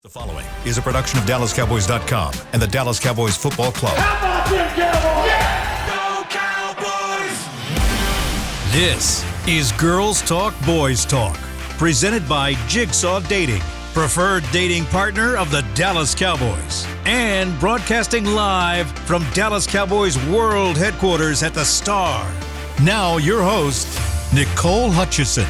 The following is a production of DallasCowboys.com and the Dallas Cowboys Football Club. How about them Cowboys? Yeah! Go Cowboys! This is Girls Talk, Boys Talk, presented by Jigsaw Dating, preferred dating partner of the Dallas Cowboys, and broadcasting live from Dallas Cowboys World Headquarters at the Star. Now your host, Nicole Hutchison.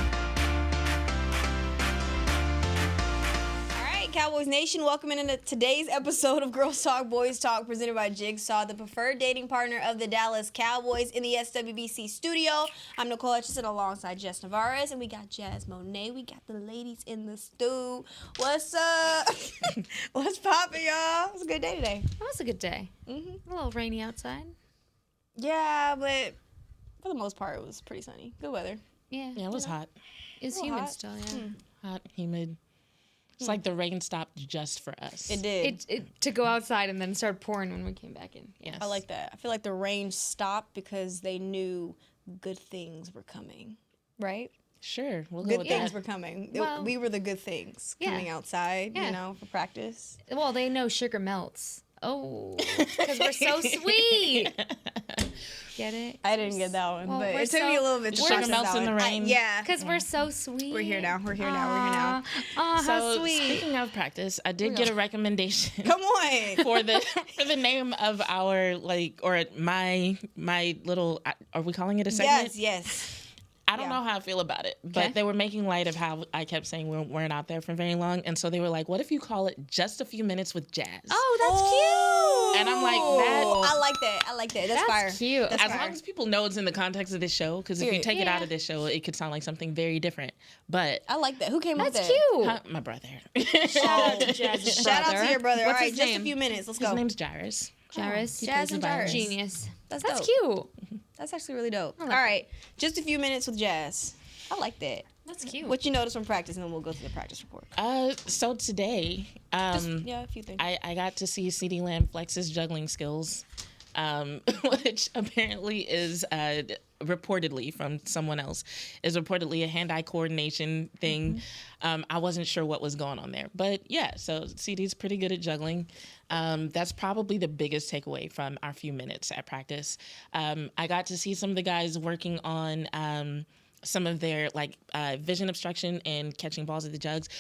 Cowboys Nation, welcome into today's episode of Girls Talk, Boys Talk, presented by Jigsaw, the preferred dating partner of the Dallas Cowboys in the SWBC studio. I'm Nicole Hutchison alongside Jess Nevarez, and we got Jazz Monet. We got the ladies in the stew. What's up? What's poppin', y'all? It was a good day today. It was a good day. A little rainy outside. Yeah, but for the most part, it was pretty sunny. Good weather. Yeah, it was hot. It's humid still, yeah. Hot, humid. It's like the rain stopped just for us. It did. It to go outside and then start pouring when we came back in. Yes. I like that. I feel like the rain stopped because they knew good things were coming, right? Sure, we'll go Good with things that. were coming. Well, We were the good things coming outside, you know, for practice. Well, they know sugar melts. Oh, because we're so sweet. Get it? I didn't get that one, Well, but we're it took me a little bit to Sugar process melts that in the one. rain. Yeah. Because we're so sweet. We're here now. We're here now. Oh, how So sweet. speaking of practice, I did get a recommendation Come on. for the name of our my little. Are we calling it a segment? Yes. I don't know how I feel about it, but Okay. they were making light of how I kept saying we weren't out there for very long, and so they were like, "What if you call it Just a Few Minutes with Jazz?" Oh, that's cute. And I'm like, that. I like that. That's fire. cute. That's As fire. long as people know it's in the context of this show, because if you take it out Yeah. of this show, it could sound like something very different. But I like that. Who came up with That's that? cute. my brother, Shout out to Jazz's Shout out brother. to your brother. What's All right, his just name? a few minutes. Let's his go. name's Jairus. Jairus. Jazz and Jairus. Genius. That's That's dope. cute. That's actually really dope. like All right, just a few minutes with Jazz. I like that. That's cute. What you noticed from practice, and then we'll go to the practice report. So today, A few things. I got to see CeeDee Lamb flex his juggling skills, which apparently is reportedly from someone else is reportedly a hand-eye coordination thing. I wasn't sure what was going on there, but yeah. So CeeDee's pretty good at juggling. That's probably the biggest takeaway from our few minutes at practice. I got to see some of the guys working on some of their vision obstruction and catching balls at the jugs.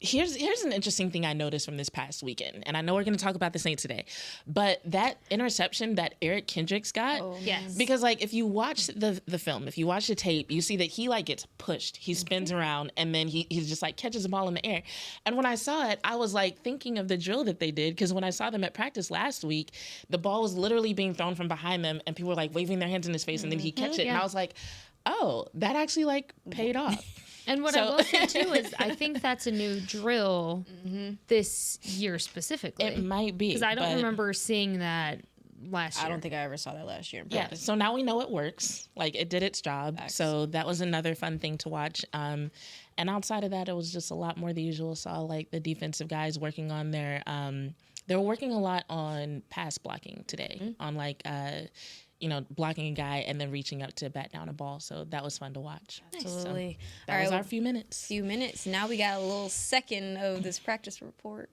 Here's an interesting thing I noticed from this past weekend, and I know we're going to talk about the Saints today, but that interception that Eric Kendricks got, Yes. because if you watch the film, if you watch the tape, you see that he gets pushed, he spins around, and then he just catches the ball in the air. And when I saw it, I was thinking of the drill that they did, because when I saw them at practice last week, the ball was literally being thrown from behind them, and people were waving their hands in his face, and then he catch it, and I was like, oh, that actually paid off. And what I will say too is I think that's a new drill this year specifically. It might be. Because I don't remember seeing that last year. I don't think I ever saw that last year in Yeah, practice. so now we know it works. It did its job. Facts. So that was another fun thing to watch. And outside of that, it was just a lot more the usual. Saw the defensive guys working on their they were working a lot on pass blocking today, on blocking a guy and then reaching up to bat down a ball. So that was fun to watch. Absolutely. So that was our few minutes. Few minutes. Now we got a little second of this practice report.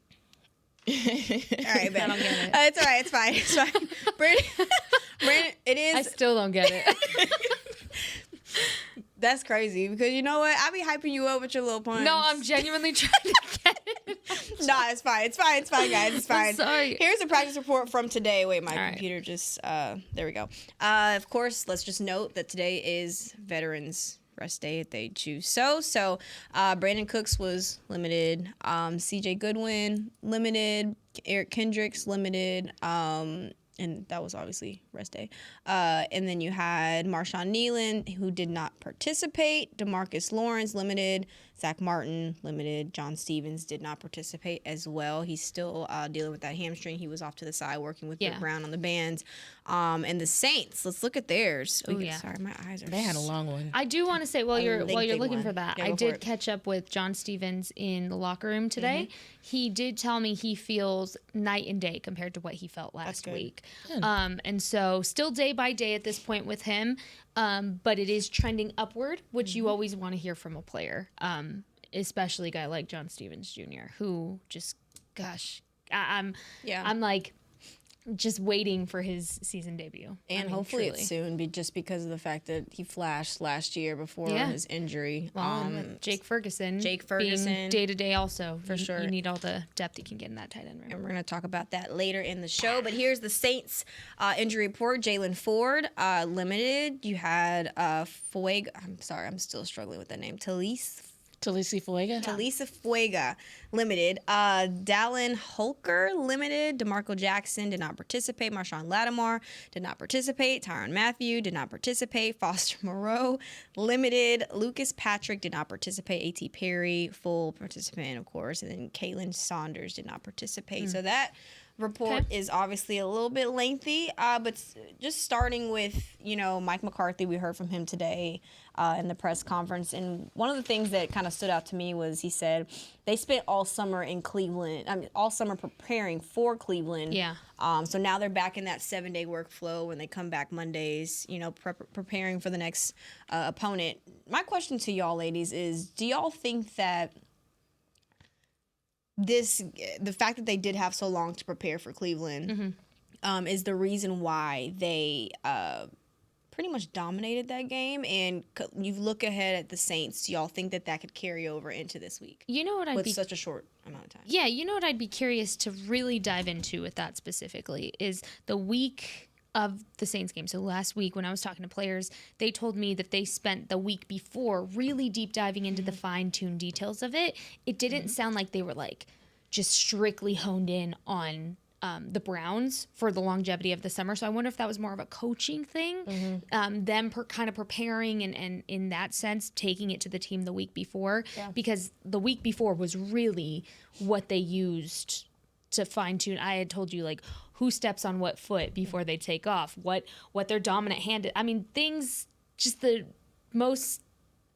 All right, Ben. I don't get it. It's all right. It's fine. It's fine. Brandon, it is. I still don't get it. That's crazy because you know what? I be hyping you up with your little puns. No, I'm genuinely trying to get it. Nah, it's fine. It's fine. It's fine, guys. It's fine. I'm sorry. Here's the practice report from today. Wait, my All right. computer just, there we go. Of course, let's just note that today is Veterans Rest Day if they choose so. So, Brandon Cooks was limited. CJ Goodwin, limited. Eric Kendricks, limited. And that was obviously rest day. And then you had Marshawn Nealon, who did not participate. DeMarcus Lawrence, limited. Zach Martin, limited. John Stevens did not participate as well. He's still dealing with that hamstring. He was off to the side working with Britt Brown on the bands. And the Saints, let's look at theirs. Oh, yeah. Sorry, my eyes are... They had a long one. I do want to say while you're big looking one. for that, Yeah, I go for did it. catch up with John Stevens in the locker room today. He did tell me he feels night and day compared to what he felt last good. week. And so still day by day at this point with him, but it is trending upward, which you always want to hear from a player, especially a guy like John Stevens Jr., who just gosh, Yeah. I'm like just waiting for his season debut. And hopefully it's soon, just because of the fact that he flashed last year before his injury. Well, and with Jake Ferguson being day-to-day also. For sure. You need all the depth you can get in that tight end room. And we're going to talk about that later in the show. But here's the Saints injury report. Jalen Ford, limited. You had Fuega. I'm sorry, I'm still struggling with that name. Talisa Fuega, limited. Dallin Holker, limited. DeMarco Jackson did not participate. Marshawn Lattimore did not participate. Tyrann Mathieu did not participate. Foster Moreau, limited. Lucas Patrick did not participate. A.T. Perry, full participant, of course. And then Caitlin Saunders did not participate. So that report is obviously a little bit lengthy, but just starting with, Mike McCarthy, we heard from him today in the press conference, and one of the things that kind of stood out to me was he said they spent all summer in Cleveland, all summer preparing for Cleveland. Yeah. So now they're back in that 7-day workflow when they come back Mondays, preparing for the next opponent. My question to y'all ladies is, do y'all think that the fact that they did have so long to prepare for Cleveland is the reason why they pretty much dominated that game? And you look ahead at the Saints, do y'all think that could carry over into this week? You know what with such a short amount of time? Yeah, you know what I'd be curious to really dive into with that specifically is the week of the Saints game. So last week when I was talking to players, they told me that they spent the week before really deep diving into the fine-tuned details of it. It didn't sound like they were like just strictly honed in on the Browns for the longevity of the summer. So I wonder if that was more of a coaching thing, them kind of preparing and in that sense taking it to the team the week before, because the week before was really what they used to fine tune. I had told you like who steps on what foot before they take off, what their dominant hand is. I mean, things, just the most,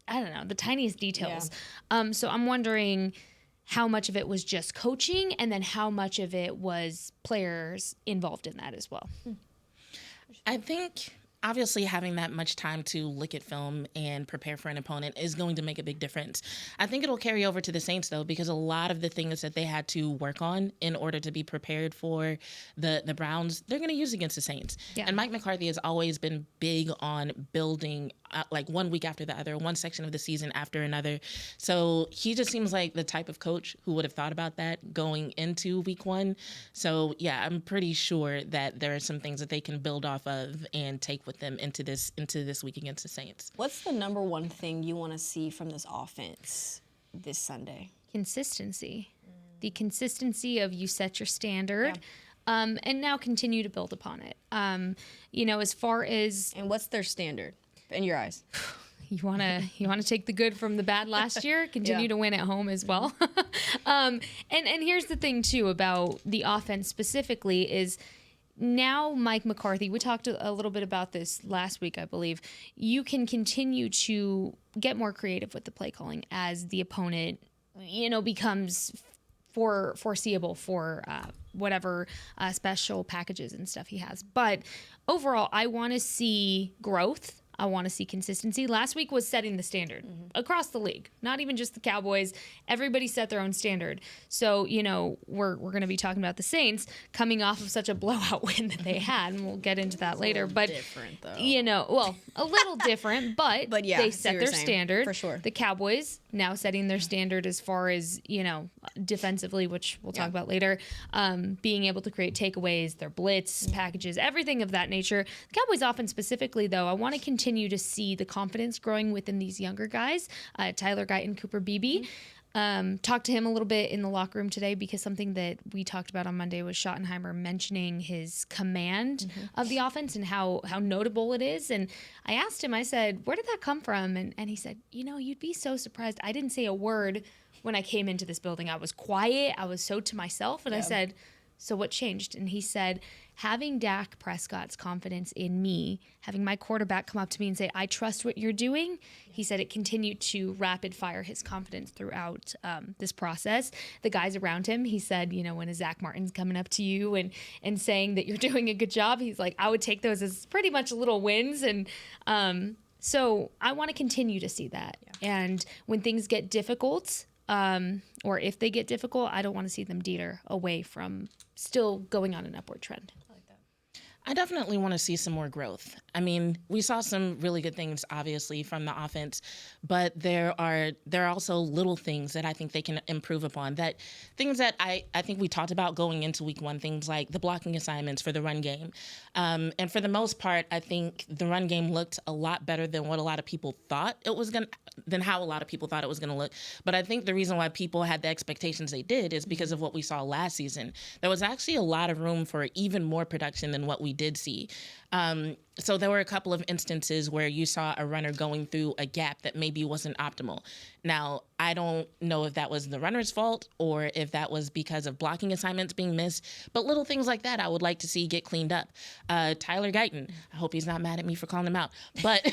I don't know, the tiniest details. Yeah. So I'm wondering how much of it was just coaching and then how much of it was players involved in that as well. I think obviously having that much time to look at film and prepare for an opponent is going to make a big difference. I think it'll carry over to the Saints, though, because a lot of the things that they had to work on in order to be prepared for the Browns, they're going to use against the Saints. Yeah. And Mike McCarthy has always been big on building like 1 week after the other, one section of the season after another. So he just seems like the type of coach who would have thought about that going into week one. So, yeah, I'm pretty sure that there are some things that they can build off of and take with them into this week against the Saints. What's the number one thing you want to see from this offense this Sunday? Consistency. The consistency of you set your standard. Yeah. And now continue to build upon it. As far as... And what's their standard in your eyes? You want to take the good from the bad last year, continue to win at home as well. And here's the thing, too, about the offense specifically is now Mike McCarthy, we talked a little bit about this last week, I believe. You can continue to get more creative with the play calling as the opponent, becomes foreseeable for whatever special packages and stuff he has. But overall, I want to see growth. I want to see consistency. Last week was setting the standard across the league, not even just the Cowboys. Everybody set their own standard. So, we're going to be talking about the Saints coming off of such a blowout win that they had, and we'll get into that later. But different, though. A little different, but yeah, they set their standard. For sure. The Cowboys now setting their standard as far as, defensively, which we'll talk about later, being able to create takeaways, their blitz packages, everything of that nature. The Cowboys offense specifically, though, I want to continue to see the confidence growing within these younger guys, Tyler Guyton, Cooper Beebe. Talked to him a little bit in the locker room today because something that we talked about on Monday was Schottenheimer mentioning his command of the offense and how notable it is. And I asked him, I said, where did that come from? And he said, you'd be so surprised. I didn't say a word when I came into this building. I was quiet. I was so to myself. And I said, so what changed? And he said, having Dak Prescott's confidence in me, having my quarterback come up to me and say, I trust what you're doing, he said it continued to rapid fire his confidence throughout this process. The guys around him, he said, when a Zach Martin's coming up to you and saying that you're doing a good job, he's like, I would take those as pretty much little wins. And so I want to continue to see that. Yeah. And when things get difficult, or if they get difficult, I don't want to see them deter away from still going on an upward trend. I definitely want to see some more growth. I mean, we saw some really good things, obviously, from the offense, but there are also little things that I think they can improve upon. Things that I think we talked about going into week one, things like the blocking assignments for the run game. And for the most part, I think the run game looked a lot better than what a lot of people thought it was than how a lot of people thought it was going to look. But I think the reason why people had the expectations they did is because of what we saw last season. There was actually a lot of room for even more production than what we did see. So there were a couple of instances where you saw a runner going through a gap that maybe wasn't optimal. Now, I don't know if that was the runner's fault or if that was because of blocking assignments being missed, but little things like that I would like to see get cleaned up. Tyler Guyton, I hope he's not mad at me for calling him out, but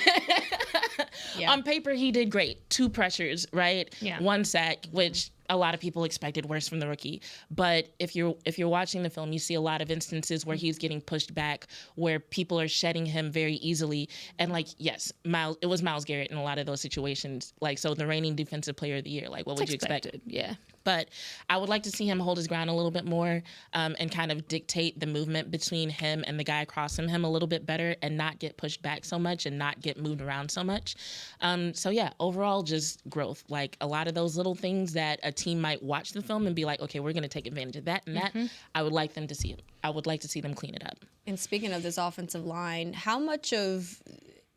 on paper, he did great. 2 pressures, right? Yeah. 1 sack, which a lot of people expected worse from the rookie. But if you're watching the film, you see a lot of instances where he's getting pushed back, where people are shedding him very easily. And yes, it was Myles Garrett in a lot of those situations. So the reigning defensive player of the year, what would you expect? Yeah. But I would like to see him hold his ground a little bit more and kind of dictate the movement between him and the guy across from him a little bit better and not get pushed back so much and not get moved around so much. Overall, just growth. A lot of those little things that a team might watch the film and be like, okay, we're going to take advantage of that and that. I would like to see them clean it up. And speaking of this offensive line, how much of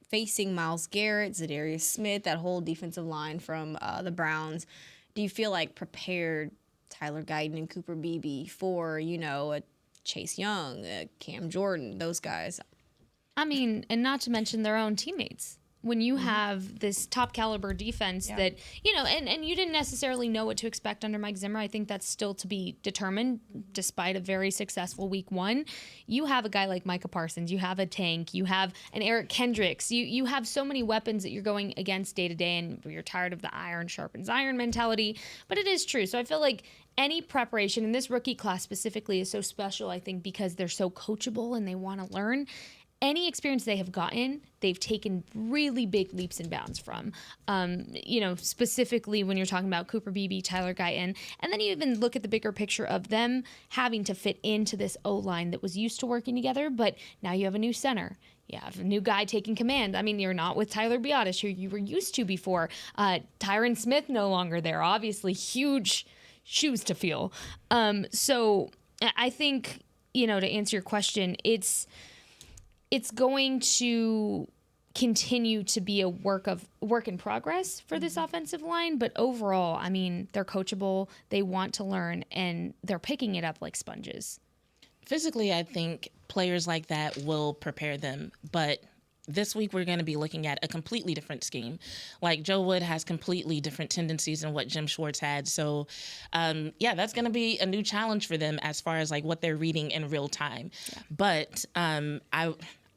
facing Myles Garrett, Zadarius Smith, that whole defensive line from the Browns, do you feel like prepared Tyler Guyton and Cooper Beebe for, a Chase Young, Cam Jordan, those guys? I mean, and not to mention their own teammates. When you have this top caliber defense that, and you didn't necessarily know what to expect under Mike Zimmer. I think that's still to be determined despite a very successful week one. You have a guy like Micah Parsons. You have a Tank. You have an Eric Kendricks. You have so many weapons that you're going against day to day, and you're tired of the iron sharpens iron mentality. But it is true. So I feel like any preparation, and this rookie class specifically is so special, I think, because they're so coachable and they want to learn. Any experience they have gotten, they've taken really big leaps and bounds from. Specifically when you're talking about Cooper Beebe, Tyler Guyton, and then you even look at the bigger picture of them having to fit into this O-line that was used to working together, but now you have a new center. You have a new guy taking command. I mean, you're not with Tyler Biotis, who you were used to before. Tyron Smith no longer there. Obviously, huge shoes to fill. So I think, to answer your question, it's going to continue to be a work in progress for this offensive line. But overall, I mean, they're coachable, they want to learn, and they're picking it up like sponges. Physically, I think players like that will prepare them. But this week, we're going to be looking at a completely different scheme. Joe Wood has completely different tendencies than what Jim Schwartz had. So, that's going to be a new challenge for them as far as what they're reading in real time. Yeah. But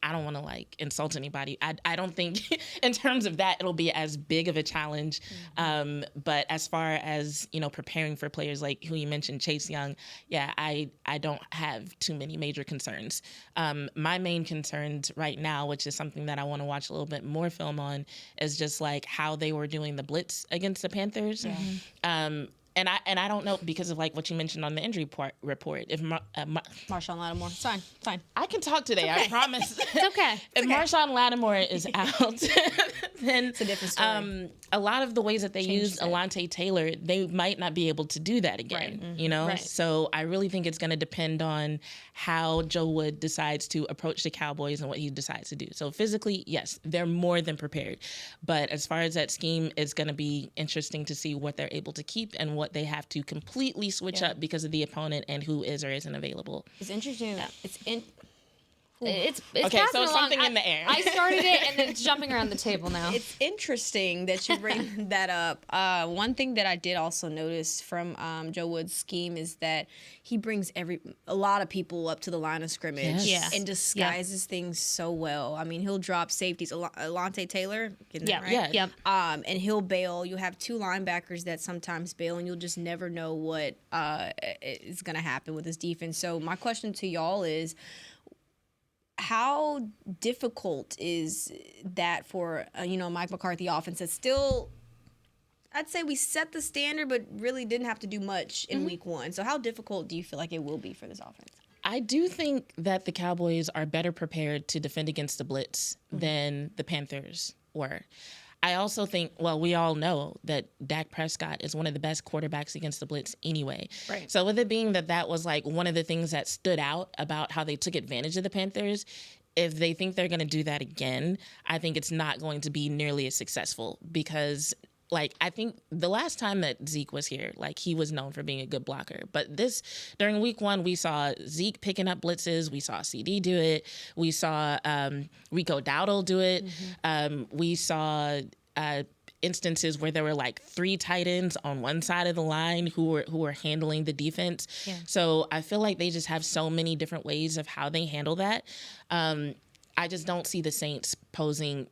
I don't want to insult anybody. I don't think in terms of that it'll be as big of a challenge. But as far as preparing for players like who you mentioned, Chase Young, I don't have too many major concerns. My main concerns right now, which is something that I want to watch a little bit more film on, is just how they were doing the blitz against the Panthers. Yeah. And I don't know, because of what you mentioned on the injury report. If Marshawn Lattimore, it's fine. I can talk today. Okay. I promise. It's okay. If Marshawn Lattimore is out, then it's a different story. A lot of the ways that they use Alontae Taylor, they might not be able to do that again. Right. Right. So I really think it's going to depend on how Joe Wood decides to approach the Cowboys and what he decides to do. So physically, yes, they're more than prepared. But as far as that scheme, it's going to be interesting to see what they're able to keep and what they have to completely switch up because of the opponent and who is or isn't available. It's interesting. It's okay, so something in the air. I started it, and it's jumping around the table now. It's interesting that you bring that up. One thing that I did also notice from Joe Wood's scheme is that he brings a lot of people up to the line of scrimmage and disguises things so well. I mean, he'll drop safeties. Alontae Taylor, getting that right? Yeah. And he'll bail. You have 2 linebackers that sometimes bail, and you'll just never know what is going to happen with his defense. So my question to y'all is, how difficult is that for Mike McCarthy offense that's still I'd say we set the standard, but really didn't have to do much in week 1. So how difficult do you feel like it will be for this offense? I do think that the Cowboys are better prepared to defend against the blitz than the Panthers were. I also think, well, we all know that Dak Prescott is one of the best quarterbacks against the blitz anyway. Right. So with it being that was like one of the things that stood out about how they took advantage of the Panthers, if they think they're going to do that again, I think it's not going to be nearly as successful because like, I think the last time that Zeke was here, like, he was known for being a good blocker. But during week 1, we saw Zeke picking up blitzes. We saw CD do it. We saw Rico Dowdle do it. We saw instances where there were like 3 tight ends on one side of the line who were handling the defense. Yeah. So I feel like they just have so many different ways of how they handle that. I just don't see the Saints posing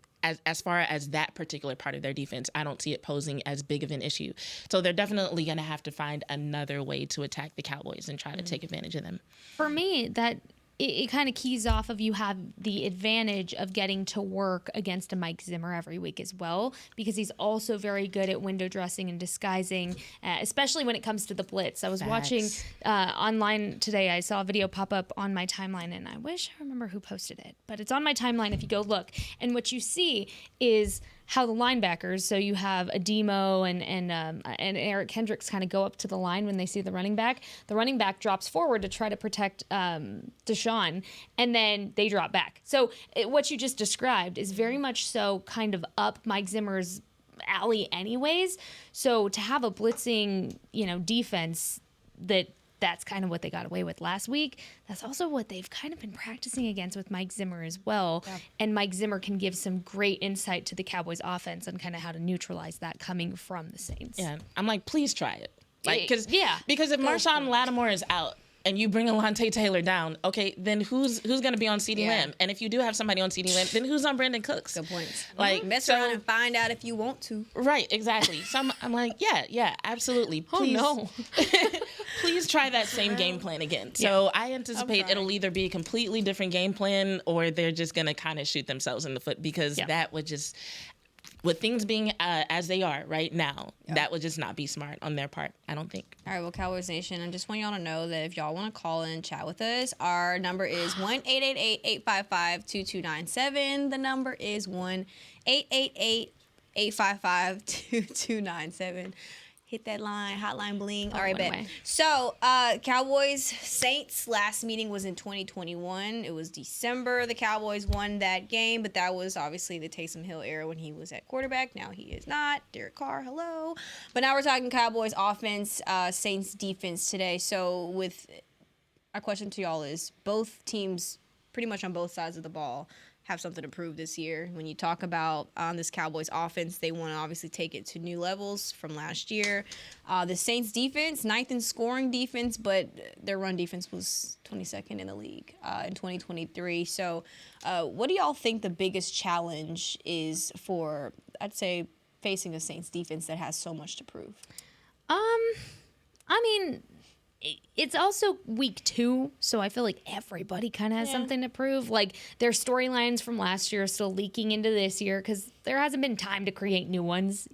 as far as that particular part of their defense, I don't see it posing as big of an issue. So they're definitely going to have to find another way to attack the Cowboys and try to take advantage of them. For me, that it kind of keys off of you have the advantage of getting to work against a Mike Zimmer every week as well, because he's also very good at window dressing and disguising, especially when it comes to the blitz. I was watching online today. I saw a video pop up on my timeline, and I wish I remember who posted it, but it's on my timeline if you go look. And what you see is how the linebackers, so you have Ademo and Eric Kendricks kind of go up to the line when they see the running back. The running back drops forward to try to protect Deshaun, and then they drop back. So what you just described is very much so kind of up Mike Zimmer's alley anyways. So to have a blitzing, defense that's kind of what they got away with last week. That's also what they've kind of been practicing against with Mike Zimmer as well. Yeah. And Mike Zimmer can give some great insight to the Cowboys offense on kind of how to neutralize that coming from the Saints. Yeah, I'm like, please try it. Because if Marshawn Lattimore is out and you bring Alontae Taylor down, okay, then who's going to be on CeeDee Lamb? And if you do have somebody on CeeDee Lamb, then who's on Brandon Cooks? Good points. Mess around and find out if you want to. Right, exactly. So I'm like, yeah, absolutely. Please, please try that same game plan again. So I anticipate it'll either be a completely different game plan or they're just going to kind of shoot themselves in the foot because that would just... With things being as they are right now, that would just not be smart on their part, I don't think. All right, well, Cowboys Nation, I just want y'all to know that if y'all want to call in and chat with us, our number is 1-888-855-2297. The number is 1-888-855-2297. Hit that line, hotline bling. All right, bet. So, Cowboys Saints last meeting was in 2021. It was December. The Cowboys won that game, but that was obviously the Taysom Hill era when he was at quarterback. Now he is not. Derek Carr, hello. But now we're talking Cowboys offense, Saints defense today. So, with our question to y'all is, both teams, pretty much on both sides of the ball, have something to prove this year. When you talk about this Cowboys offense, they want to obviously take it to new levels from last year. The Saints defense, 9th in scoring defense, but their run defense was 22nd in the league in 2023. So what do y'all think the biggest challenge is for, I'd say, facing a Saints defense that has so much to prove? It's also week 2, so I feel like everybody kind of has something to prove. Like, their storylines from last year are still leaking into this year because there hasn't been time to create new ones,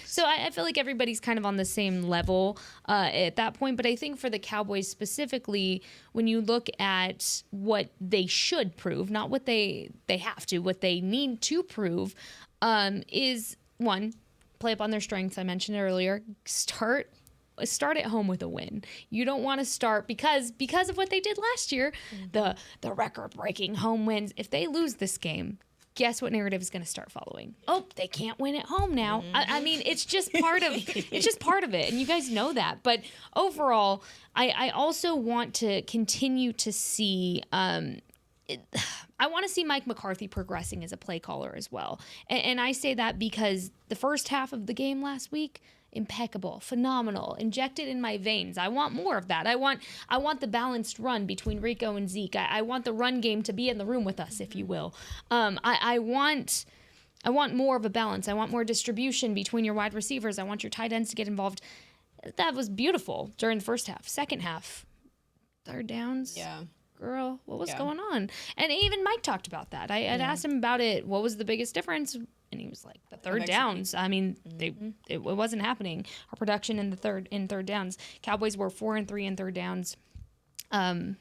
So I feel like everybody's kind of on the same level at that point. But I think for the Cowboys specifically, when you look at what they should prove, not what they have to, what they need to prove, is, one, play up on their strengths I mentioned earlier, start at home with a win. You don't want to start because of what they did last year, the record-breaking home wins. If they lose this game, guess what narrative is going to start following? Oh, they can't win at home now. I mean, it's just part of it, and you guys know that. But overall, I also want to continue to see. I want to see Mike McCarthy progressing as a play caller as well, and I say that because the first half of the game last week, impeccable, phenomenal, injected in my veins. I want more of that. I want the balanced run between Rico and Zeke. I want the run game to be in the room with us, if you will. I want more of a balance. I want more distribution between your wide receivers. I want your tight ends to get involved. That was beautiful during the first half. Second half, third downs. Yeah. Girl, what was going on? And even Mike talked about that. I had asked him about it. What was the biggest difference? And And he was like, the third downs. I mean, it wasn't happening. Our production in third downs. Cowboys were 4-3 in third downs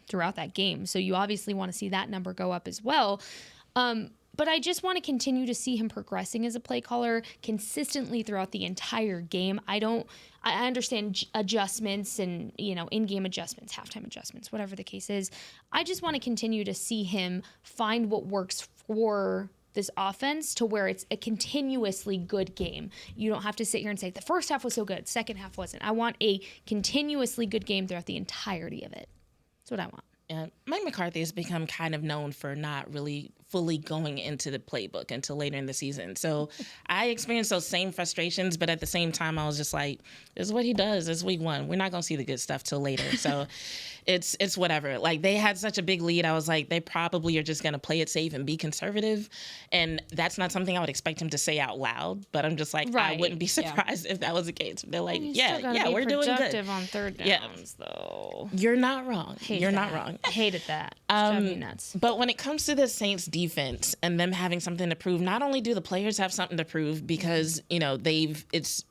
throughout that game. So you obviously want to see that number go up as well. But I just want to continue to see him progressing as a play caller consistently throughout the entire game. I understand adjustments and, in-game adjustments, halftime adjustments, whatever the case is. I just want to continue to see him find what works for this offense to where it's a continuously good game. You don't have to sit here and say the first half was so good, second half wasn't. I want a continuously good game throughout the entirety of it. That's what I want. Yeah, Mike McCarthy has become kind of known for not really fully going into the playbook until later in the season. So I experienced those same frustrations, but at the same time, I was just like, this is what he does. It's week one. We're not going to see the good stuff till later. So it's whatever. Like, they had such a big lead. I was like, they probably are just going to play it safe and be conservative. And that's not something I would expect him to say out loud. But I'm just like, I wouldn't be surprised if that was the case. They're like, we're doing good. On third downs, though. You're not wrong. Not wrong. I hated that. Drove me nuts. But when it comes to the Saints defense and them having something to prove, not only do the players have something to prove because, it's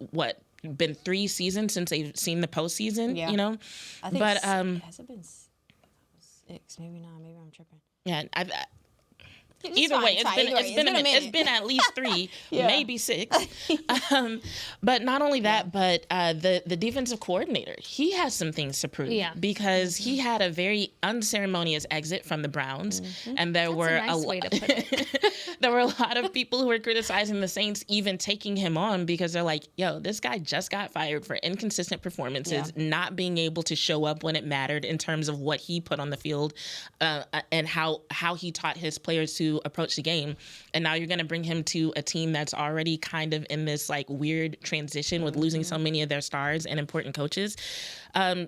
been 3 seasons since they've seen the postseason, I think has it been 6? Maybe not. Maybe I'm tripping. Yeah, either way, it's been at least 3, maybe 6. But not only that, but the defensive coordinator, he has some things to prove because he had a very unceremonious exit from the Browns, and there were a lot of people who were criticizing the Saints even taking him on because they're like, yo, this guy just got fired for inconsistent performances, not being able to show up when it mattered in terms of what he put on the field and how he taught his players to approach the game. And now you're going to bring him to a team that's already kind of in this like weird transition with losing so many of their stars and important coaches.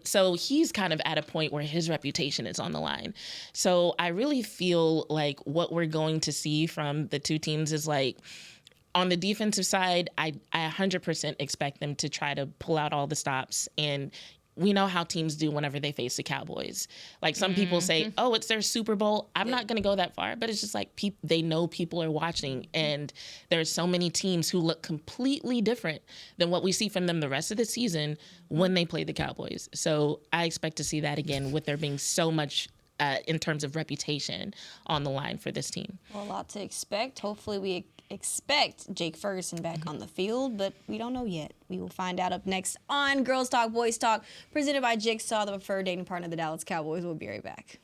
So he's kind of at a point where his reputation is on the line. So I really feel like what we're going to see from the two teams is like, on the defensive side, I 100% expect them to try to pull out all the stops. And we know how teams do whenever they face the Cowboys. Like some people say, oh, it's their Super Bowl. I'm not going to go that far, but it's just like they know people are watching. And there's so many teams who look completely different than what we see from them the rest of the season when they play the Cowboys. So I expect to see that again with there being so much in terms of reputation on the line for this team. Well, a lot to expect. Hopefully we expect Jake Ferguson back on the field, but we don't know yet. We will find out up next on Girls Talk, Boys Talk, presented by Jigsaw, the preferred dating partner of the Dallas Cowboys. We'll be right back.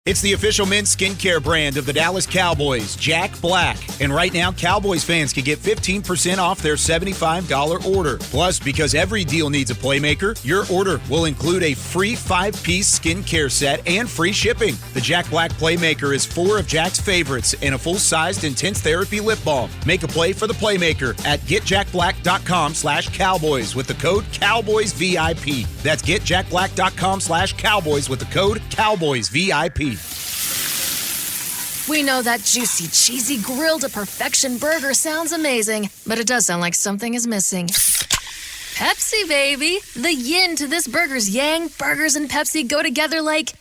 It's the official men's skincare brand of the Dallas Cowboys, Jack Black. And right now, Cowboys fans can get 15% off their $75 order. Plus, because every deal needs a playmaker, your order will include a free 5-piece skincare set and free shipping. The Jack Black Playmaker is 4 of Jack's favorites and a full-sized intense therapy lip balm. Make a play for the Playmaker at getjackblack.com/Cowboys with the code CowboysVIP. That's getjackblack.com/Cowboys with the code CowboysVIP. We know that juicy, cheesy, grilled to perfection burger sounds amazing, but it does sound like something is missing. Pepsi, baby! The yin to this burger's yang. Burgers and Pepsi go together like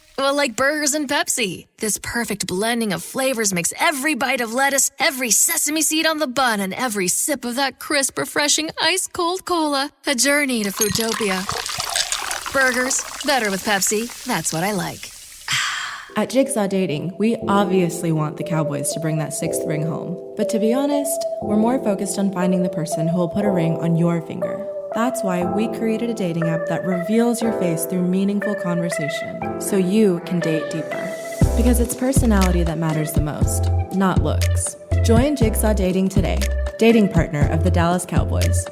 burgers and Pepsi. This perfect blending of flavors makes every bite of lettuce, every sesame seed on the bun, and every sip of that crisp, refreshing, ice-cold cola a journey to Foodtopia. Burgers, better with Pepsi. That's what I like. At Jigsaw Dating, we obviously want the Cowboys to bring that 6th ring home. But to be honest, we're more focused on finding the person who will put a ring on your finger. That's why we created a dating app that reveals your face through meaningful conversation, so you can date deeper. Because it's personality that matters the most, not looks. Join Jigsaw Dating today, dating partner of the Dallas Cowboys.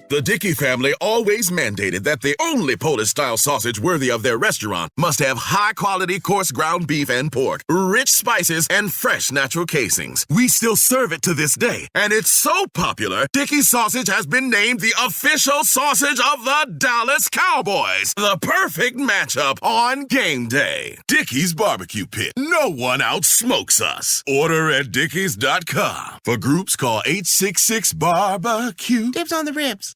The Dickey family always mandated that the only Polish-style sausage worthy of their restaurant must have high-quality coarse ground beef and pork, rich spices, and fresh natural casings. We still serve it to this day, and it's so popular, Dickey's sausage has been named the official sausage of the Dallas Cowboys. The perfect matchup on game day. Dickey's Barbecue Pit. No one outsmokes us. Order at dickeys.com. For groups, call 866-BARBECUE. Dibs on the ribs.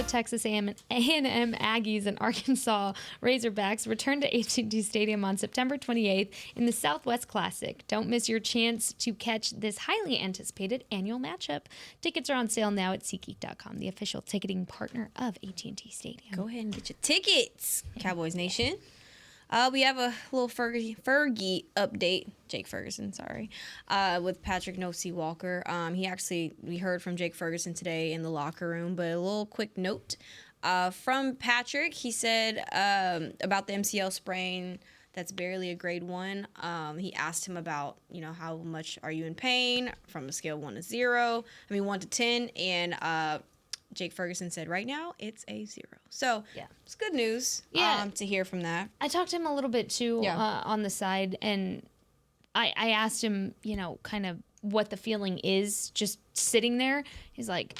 the Texas A&M Aggies and Arkansas Razorbacks return to AT&T Stadium on September 28th in the Southwest Classic. Don't miss your chance to catch this highly anticipated annual matchup. Tickets are on sale now at SeatGeek.com, the official ticketing partner of AT&T Stadium. Go ahead and get your tickets, Cowboys Nation. We have a little Fergie update. Jake Ferguson, sorry. With Patrick No-C Walker. We heard from Jake Ferguson today in the locker room, but a little quick note from Patrick. He said about the MCL sprain that's barely a grade 1. He asked him about, how much are you in pain from a scale 1 to 10. And Jake Ferguson said right now it's a 0. So it's good news to hear from that. I talked to him a little bit too on the side, and I asked him, kind of what the feeling is just sitting there. He's like,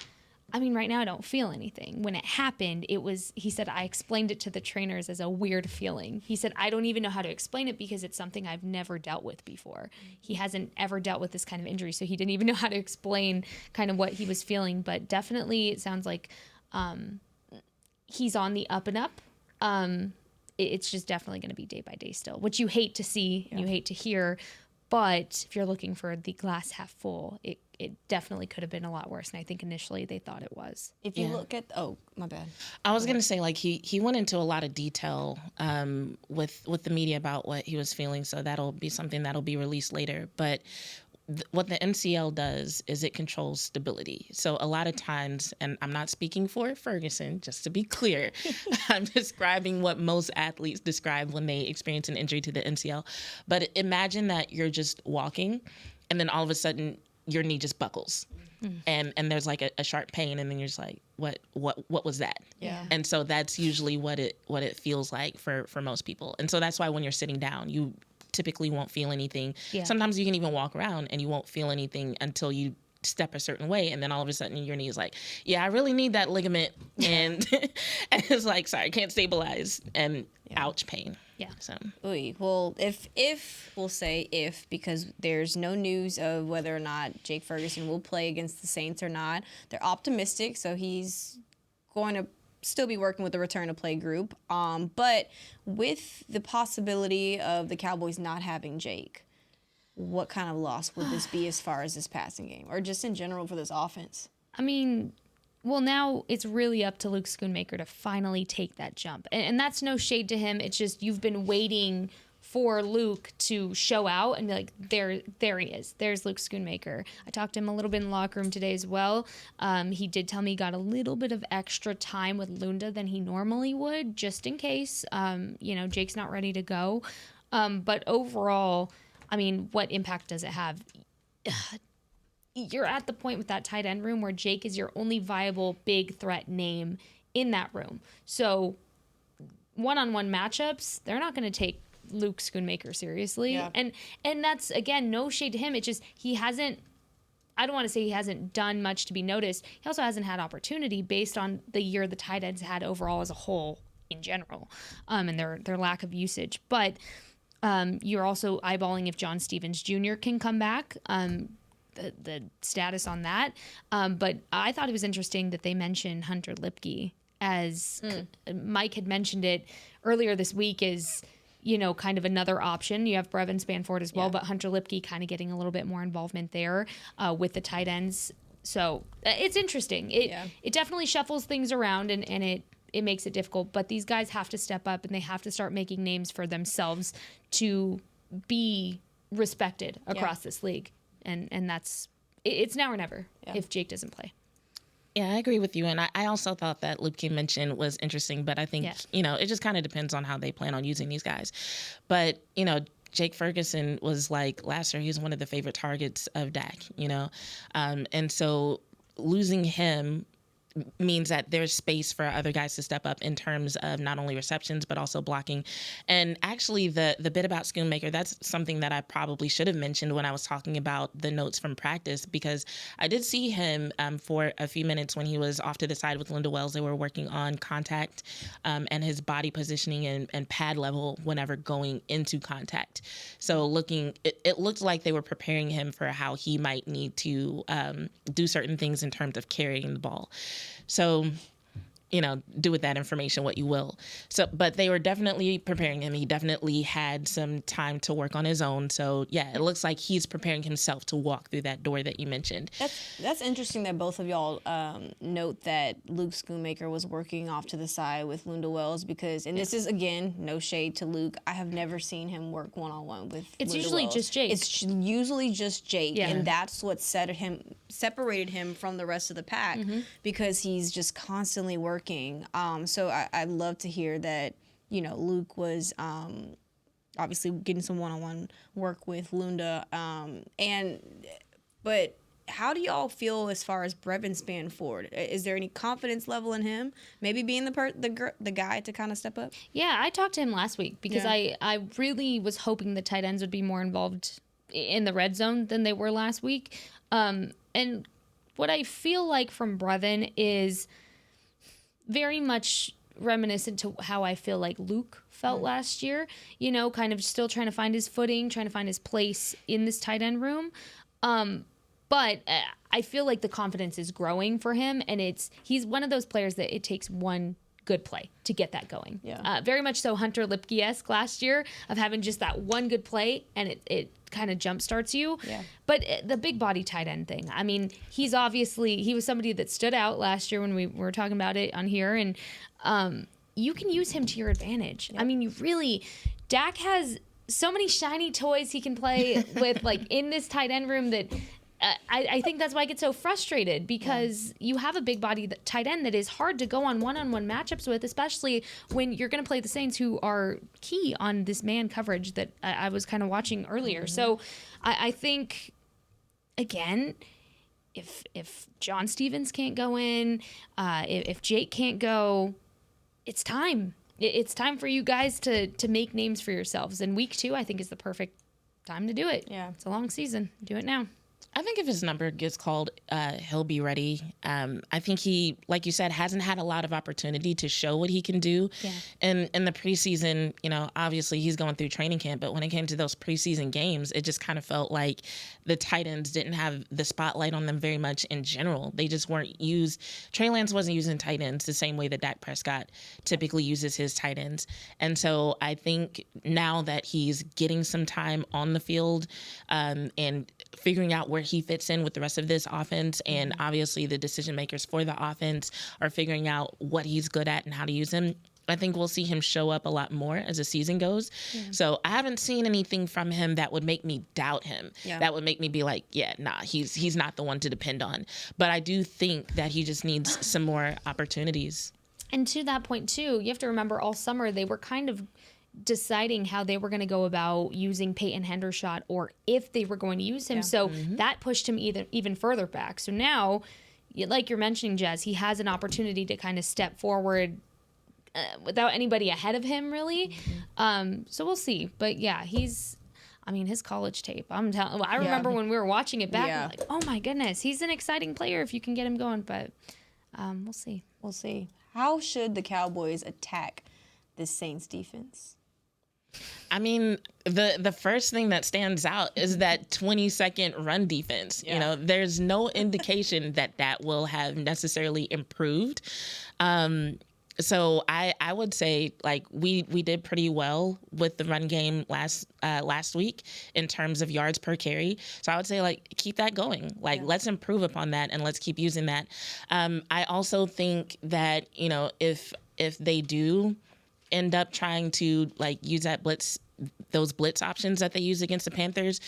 right now I don't feel anything. When it happened, he said, I explained it to the trainers as a weird feeling. He said, I don't even know how to explain it because it's something I've never dealt with before. He hasn't ever dealt with this kind of injury, so he didn't even know how to explain kind of what he was feeling. But definitely it sounds like he's on the up and up. It's just definitely going to be day by day still, which you hate to see and you hate to hear. But if you're looking for the glass half full, it definitely could have been a lot worse. And I think initially they thought it was. If you look at, my bad. I was going to say, he went into a lot of detail with the media about what he was feeling. So that'll be something that'll be released later. But what the MCL does is it controls stability. So a lot of times, and I'm not speaking for Ferguson, just to be clear, I'm describing what most athletes describe when they experience an injury to the MCL. But imagine that you're just walking and then all of a sudden your knee just buckles and there's like a sharp pain, and then you're just like, what was that? Yeah. And so that's usually what it feels like for most people. And so that's why when you're sitting down, you typically won't feel anything. Yeah. Sometimes you can even walk around and you won't feel anything until you step a certain way, and then all of a sudden your knee is like, I really need that ligament, and and it's like, sorry, can't stabilize, and ouch, pain. Yeah. So. Well, if we'll say if, because there's no news of whether or not Jake Ferguson will play against the Saints or not. They're optimistic, so he's going to still be working with the return to play group. But with the possibility of the Cowboys not having Jake, what kind of loss would this be as far as this passing game, or just in general for this offense? Well, now it's really up to Luke Schoonmaker to finally take that jump. And that's no shade to him. It's just you've been waiting for Luke to show out and be like, there he is. There's Luke Schoonmaker. I talked to him a little bit in the locker room today as well. He did tell me he got a little bit of extra time with Lunda than he normally would, just in case, Jake's not ready to go. But overall, what impact does it have? You're at the point with that tight end room where Jake is your only viable big threat name in that room. So one-on-one matchups, they're not going to take Luke Schoonmaker seriously. Yeah. And that's, again, no shade to him. It's just he hasn't, I don't want to say he hasn't done much to be noticed. He also hasn't had opportunity based on the year the tight ends had overall as a whole in general, and their lack of usage. But you're also eyeballing if John Stevens Jr. can come back. The status on that. But I thought it was interesting that they mentioned Hunter Lipke as Mike had mentioned it earlier this week as, kind of another option. You have Brevin Spanford as well, but Hunter Lipke kind of getting a little bit more involvement there with the tight ends. So it's interesting. It definitely shuffles things around and it makes it difficult. But these guys have to step up and they have to start making names for themselves to be respected across this league. And it's now or never if Jake doesn't play. Yeah, I agree with you. And I also thought that Lipke mention was interesting, but I think, it just kind of depends on how they plan on using these guys. But, Jake Ferguson was like last year, he was one of the favorite targets of Dak, and so losing him means that there's space for other guys to step up in terms of not only receptions, but also blocking. And actually the bit about Schoonmaker, that's something that I probably should have mentioned when I was talking about the notes from practice, because I did see him for a few minutes when he was off to the side with Linda Wells. They were working on contact and his body positioning and pad level whenever going into contact. So it looked like they were preparing him for how he might need to do certain things in terms of carrying the ball. So do with that information what you will. So, but they were definitely preparing him. He definitely had some time to work on his own. So yeah, it looks like he's preparing himself to walk through that door that you mentioned. That's interesting that both of y'all note that Luke Schoonmaker was working off to the side with Lunda Wells because, and this is again no shade to Luke, I have never seen him work one-on-one with. It's Lunda usually Wells. just Jake. It's usually just Jake, Yeah. and that's what separated him from the rest of the pack because he's just constantly working. So I'd love to hear that, Luke was obviously getting some one-on-one work with Lunda. But how do y'all feel as far as Brevin Spanford? Is there any confidence level in him? Maybe being the guy to kind of step up? Yeah, I talked to him last week because I really was hoping the tight ends would be more involved in the red zone than they were last week. And what I feel like from Brevin is very much reminiscent to how I feel like Luke felt last year, kind of still trying to find his footing, trying to find his place in this tight end room. But I feel like the confidence is growing for him, and he's one of those players that it takes one good play to get that going. Yeah. Very much so Hunter Lipke-esque last year of having just that one good play, and it kind of jumpstarts you. Yeah. But the big body tight end thing, I mean, he was somebody that stood out last year when we were talking about it on here, and you can use him to your advantage. Yep. I mean, Dak has so many shiny toys he can play with, like, in this tight end room that I think that's why I get so frustrated because you have a big body tight end that is hard to go on one-on-one matchups with, especially when you're going to play the Saints, who are key on this man coverage that I was kind of watching earlier. So I think, again, if John Stevens can't go in, if Jake can't go, it's time. It's time for you guys to make names for yourselves. And week 2, I think, is the perfect time to do it. Yeah. It's a long season. Do it now. I think if his number gets called, he'll be ready. I think he, like you said, hasn't had a lot of opportunity to show what he can do. Yeah. And in the preseason, obviously he's going through training camp, but when it came to those preseason games, it just kind of felt like the tight ends didn't have the spotlight on them very much in general. They just weren't used. Trey Lance wasn't using tight ends the same way that Dak Prescott typically uses his tight ends. And so I think now that he's getting some time on the field and figuring out where he fits in with the rest of this offense, and obviously the decision makers for the offense are figuring out what he's good at and how to use him, I think we'll see him show up a lot more as the season goes. Yeah. So I haven't seen anything from him that would make me doubt him. Yeah. That would make me be like, he's not the one to depend on. But I do think that he just needs some more opportunities. And to that point too, you have to remember all summer they were kind of deciding how they were going to go about using Peyton Hendershot, or if they were going to use him. Yeah. So that pushed him even further back. So now, like you're mentioning, Jess, he has an opportunity to kind of step forward without anybody ahead of him, really. So we'll see. But yeah, his college tape, I remember when we were watching it back, I'm like, oh my goodness, he's an exciting player if you can get him going. But we'll see. We'll see. How should the Cowboys attack this Saints defense? I mean, the first thing that stands out is that 20-second run defense. Yeah. There's no indication that will have necessarily improved. So I would say, like, we did pretty well with the run game last week in terms of yards per carry. So I would say, like, keep that going. Like, let's improve upon that and let's keep using that. I also think that, if they do end up trying to, like, use those blitz options that they use against the Panthers,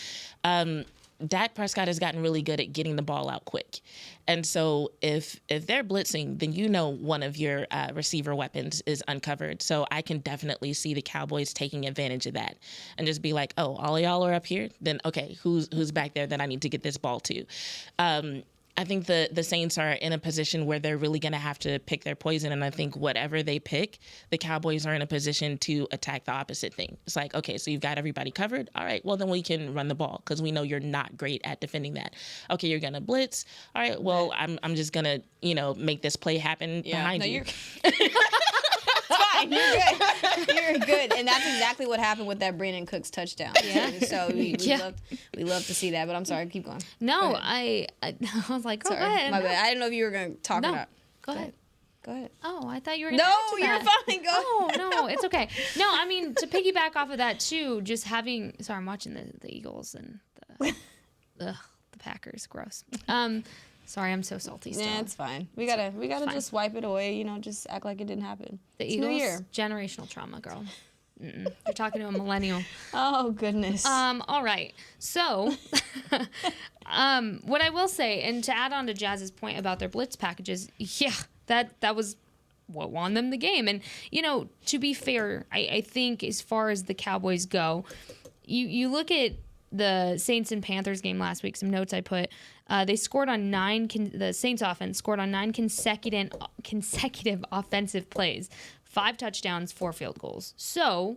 Dak Prescott has gotten really good at getting the ball out quick. And so if they're blitzing, then one of your receiver weapons is uncovered. So I can definitely see the Cowboys taking advantage of that and just be like, oh, all of y'all are up here? Then, okay, who's back there that I need to get this ball to? I think the Saints are in a position where they're really going to have to pick their poison. And I think whatever they pick, the Cowboys are in a position to attack the opposite thing. It's like, okay, so you've got everybody covered. All right, well, then we can run the ball because we know you're not great at defending that. Okay, you're going to blitz. All right, well, I'm just going to, make this play happen behind you. Fine, you're good. You're good. And that's exactly what happened with that Brandon Cooks touchdown. Yeah. So we love to see that. But I'm sorry, keep going. No, I was like, go ahead. My bad. I didn't know if you were going to talk about. Go ahead. Go ahead. Oh, I thought you were going to No, add you're to that. fine. Go. Oh, no, it's okay. No, I mean, to piggyback off of that, too, just having... Sorry, I'm watching the Eagles and the Packers. Gross. Sorry, I'm so salty still. Nah, it's fine. We gotta just wipe it away, just act like it didn't happen. The It's Eagles, New Year. generational trauma, girl. You're talking to a millennial. Oh, goodness. All right. So, what I will say, and to add on to Jazz's point about their blitz packages, yeah, that was what won them the game. And, to be fair, I think as far as the Cowboys go, you look at the Saints and Panthers game last week, some notes I put, they scored on the Saints offense scored on 9 consecutive offensive plays, 5 touchdowns, 4 field goals. So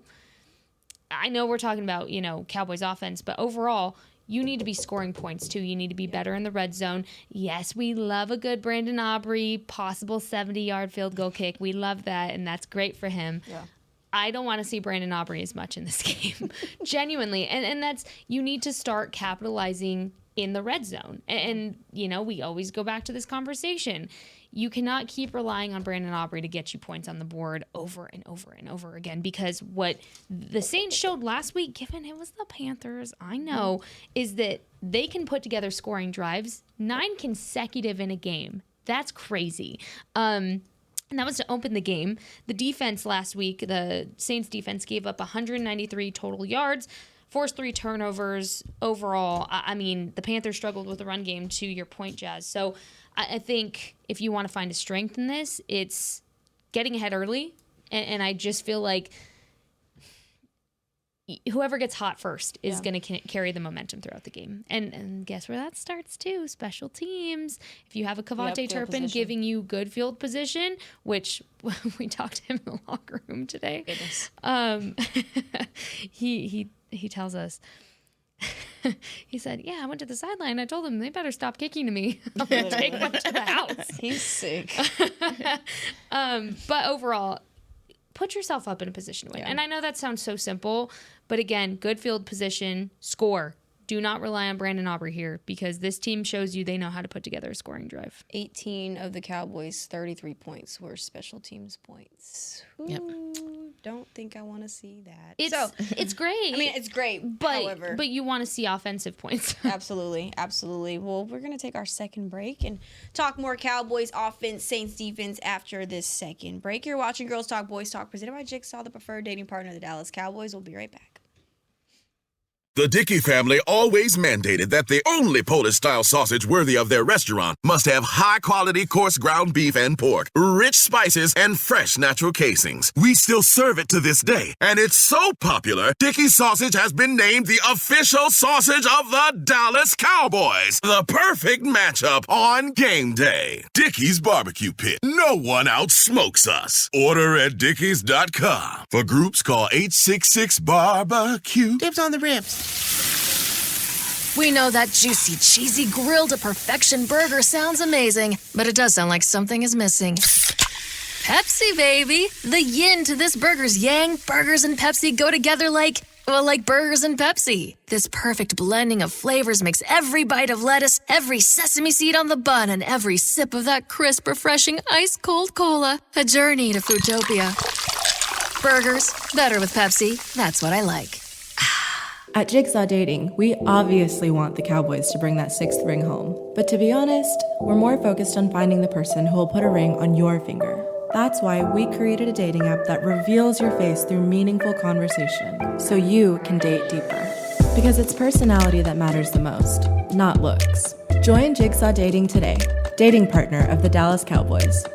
I know we're talking about, Cowboys offense, but overall, you need to be scoring points too. You need to be better in the red zone. Yes, we love a good Brandon Aubrey, possible 70-yard field goal kick. We love that, and that's great for him. Yeah. I don't want to see Brandon Aubrey as much in this game, genuinely. And that's, you need to start capitalizing in the red zone. And we always go back to this conversation. You cannot keep relying on Brandon Aubrey to get you points on the board over and over and over again, because what the Saints showed last week, given it was the Panthers, I know, is that they can put together scoring drives, 9 consecutive in a game. That's crazy. And that was to open the game. The defense last week, the Saints defense gave up 193 total yards, forced 3 turnovers overall. I mean, the Panthers struggled with the run game, to your point, Jazz. So I think if you want to find a strength in this, it's getting ahead early. And I just feel like whoever gets hot first is going to carry the momentum throughout the game. And guess where that starts too? Special teams. If you have a Cavante Turpin giving you good field position, which we talked to him in the locker room today. He tells us, he said, yeah, I went to the sideline. I told them they better stop kicking to me. I'm going to take them to the house. He's sick. But overall, put yourself up in a position to win. Yeah. And I know that sounds so simple, but again, good field position, score. Do not rely on Brandon Aubrey here, because this team shows you they know how to put together a scoring drive. 18 of the Cowboys' 33 points were special teams points. Ooh, don't think I want to see that. It's great. I mean, it's great, but you want to see offensive points. Absolutely. Well, we're going to take our second break and talk more Cowboys offense, Saints defense after this second break. You're watching Girls Talk, Boys Talk, presented by Jigsaw, the preferred dating partner of the Dallas Cowboys. We'll be right back. The Dickey family always mandated that the only Polish-style sausage worthy of their restaurant must have high-quality coarse ground beef and pork, rich spices, and fresh natural casings. We still serve it to this day, and it's so popular, Dickey's sausage has been named the official sausage of the Dallas Cowboys. The perfect matchup on game day. Dickey's Barbecue Pit. No one outsmokes us. Order at dickeys.com. For groups, call 866-BARBECUE. Dibs on the ribs. We know that juicy, cheesy, grilled to perfection burger sounds amazing, but it does sound like something is missing. Pepsi, baby! The yin to this burger's yang. Burgers and Pepsi go together like burgers and Pepsi. This perfect blending of flavors makes every bite of lettuce, every sesame seed on the bun, and every sip of that crisp, refreshing, ice-cold cola a journey to Foodtopia. Burgers, better with Pepsi. That's what I like. At Jigsaw Dating, we obviously want the Cowboys to bring that 6th ring home. But to be honest, we're more focused on finding the person who will put a ring on your finger. That's why we created a dating app that reveals your face through meaningful conversation, so you can date deeper. Because it's personality that matters the most, not looks. Join Jigsaw Dating today, dating partner of the Dallas Cowboys.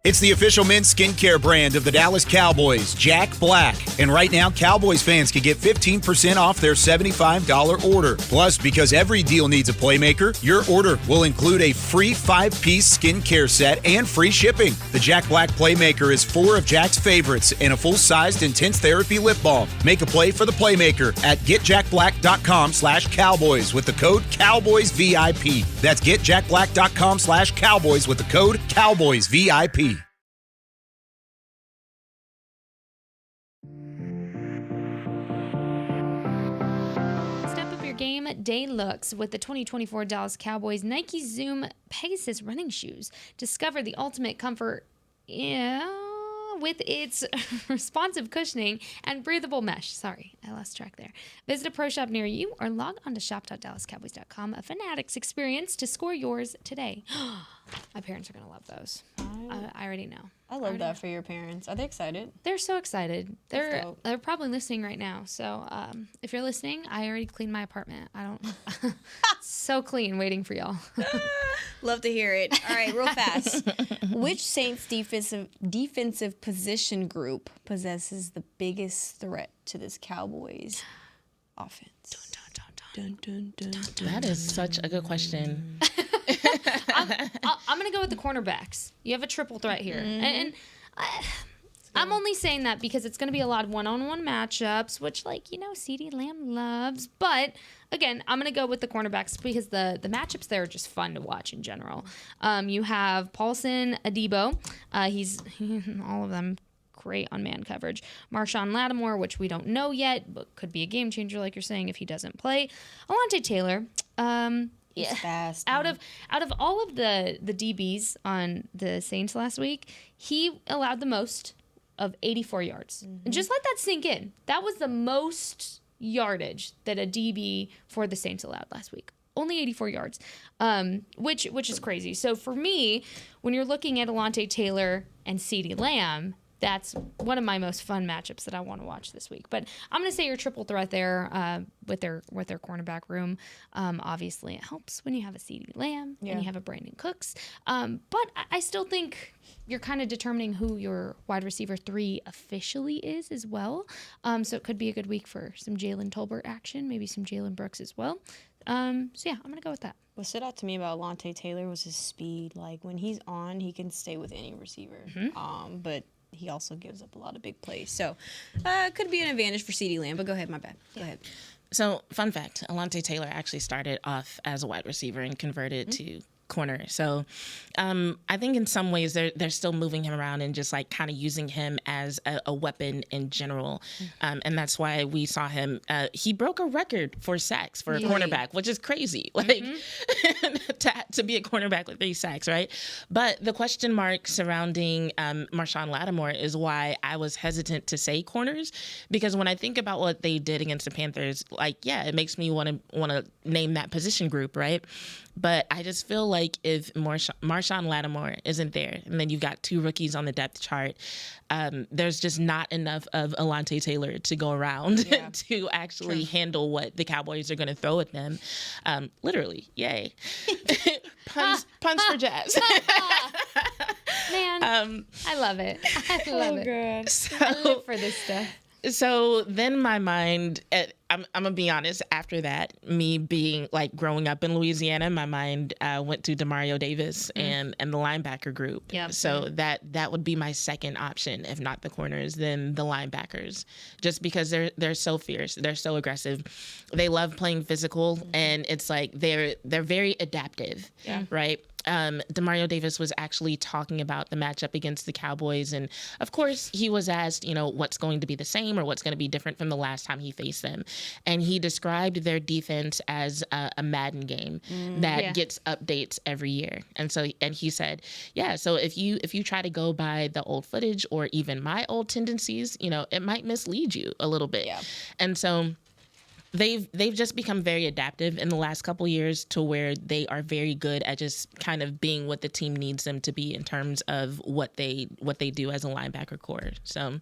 It's the official men's skincare brand of the Dallas Cowboys, Jack Black. And right now, Cowboys fans can get 15% off their $75 order. Plus, because every deal needs a playmaker, your order will include a free 5-piece skincare set and free shipping. The Jack Black Playmaker is 4 of Jack's favorites and a full-sized intense therapy lip balm. Make a play for the Playmaker at getjackblack.com/Cowboys with the code CowboysVIP. That's getjackblack.com/Cowboys with the code CowboysVIP. game day looks with the 2024 Dallas Cowboys Nike Zoom Pegasus running shoes. Discover the ultimate comfort with its responsive cushioning and breathable mesh. Sorry, I lost track there. Visit a pro shop near you or log on to shop.dallascowboys.com. A Fanatics experience to score yours today. My parents are going to love those. I already know. I love that for your parents. Are they excited? They're so excited. They're probably listening right now. So if you're listening, I already cleaned my apartment. I don't. So clean, waiting for y'all. Love to hear it. All right, real fast. Which Saints defensive position group possesses the biggest threat to this Cowboys offense? Dun, dun, dun, dun, dun. That is such a good question. I'm going to go with the cornerbacks. You have a triple threat here. And I'm only saying that because it's going to be a lot of one-on-one matchups, which, CeeDee Lamb loves. But, again, I'm going to go with the cornerbacks because the matchups there are just fun to watch in general. You have Paulson Adebo. He's all of them great on man coverage. Marshawn Lattimore, which we don't know yet, but could be a game changer, like you're saying, if he doesn't play. Alontae Taylor. He's fast. Out of all of the DBs on the Saints last week, he allowed the most of 84 yards. And just let that sink in. That was the most yardage that a DB for the Saints allowed last week. Only 84 yards, which is crazy. So for me, when you're looking at Alontae Taylor and CeeDee Lamb, that's one of my most fun matchups that I want to watch this week. But I'm going to say your triple threat there with their cornerback room. Obviously, it helps when you have a CeeDee Lamb and you have a Brandon Cooks. But I still think you're kind of determining who your wide receiver 3 officially is as well. So it could be a good week for some Jalen Tolbert action, maybe some Jalen Brooks as well. I'm going to go with that. What stood out to me about Alontae Taylor was his speed. Like, when he's on, he can stay with any receiver. But he also gives up a lot of big plays. So it could be an advantage for CeeDee Lamb, but go ahead, my bad. Go ahead. So, fun fact, Alontae Taylor actually started off as a wide receiver and converted to corner. So I think in some ways they're still moving him around and just like kind of using him as a weapon in general. And that's why we saw him. He broke a record for sacks for a cornerback, which is crazy. Like to be a cornerback with 3 sacks, right? But the question mark surrounding Marshawn Lattimore is why I was hesitant to say corners, because when I think about what they did against the Panthers, it makes me want to name that position group, right? But I just feel like if Marshawn Lattimore isn't there, and then you've got 2 rookies on the depth chart, there's just not enough of Alontae Taylor to go around to actually handle what the Cowboys are going to throw at them. Literally, yay. Puns for Jazz. Man, I love it. I love it. God. I live for this stuff. So then my mind, I'm going to be honest, after that, me being like growing up in Louisiana, my mind went to Demario Davis and the linebacker group. Yep. So that would be my second option, if not the corners, then the linebackers, just because they're so fierce. They're so aggressive. They love playing physical, and it's like they're very adaptive, right? Demario Davis was actually talking about the matchup against the Cowboys. And of course, he was asked, what's going to be the same or what's going to be different from the last time he faced them. And he described their defense as a Madden game that gets updates every year. And he said, so if you try to go by the old footage or even my old tendencies, it might mislead you a little bit. Yeah. And so They've just become very adaptive in the last couple years to where they are very good at just kind of being what the team needs them to be in terms of what they do as a linebacker core. So,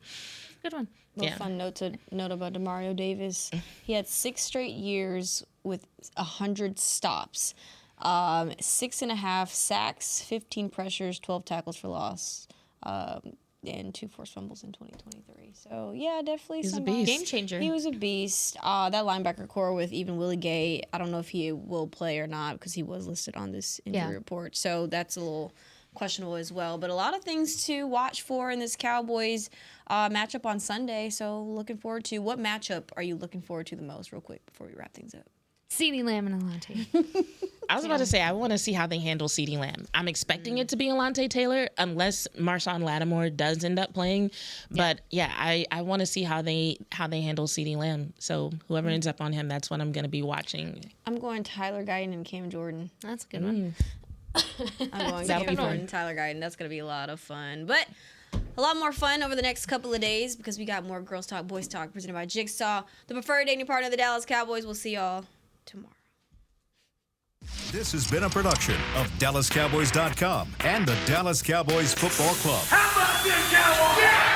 good one. Fun note about Demario Davis. He had 6 straight years with 100 stops, 6.5 sacks, 15 pressures, 12 tackles for loss. And 2 forced fumbles in 2023. So, definitely He's a beast. Game changer. He was a beast. That linebacker core with even Willie Gay, I don't know if he will play or not because he was listed on this injury report. So, that's a little questionable as well. But a lot of things to watch for in this Cowboys matchup on Sunday. So, looking forward to. What matchup are you looking forward to the most, real quick, before we wrap things up? CeeDee Lamb and Alontae. I was about to say, I want to see how they handle CeeDee Lamb. I'm expecting it to be Alontae Taylor, unless Marshawn Lattimore does end up playing. But yeah, I want to see how they handle CeeDee Lamb. So whoever ends up on him, that's what I'm going to be watching. I'm going Tyler Guyton and Cam Jordan. That's a good one. I'm going Cam Jordan, Tyler Guyton. That's going to be a lot of fun. But a lot more fun over the next couple of days because we got more Girls Talk, Boys Talk presented by Jigsaw, the preferred dating partner of the Dallas Cowboys. We'll see y'all tomorrow. This has been a production of DallasCowboys.com and the Dallas Cowboys Football Club. How about this, Cowboys? Yeah!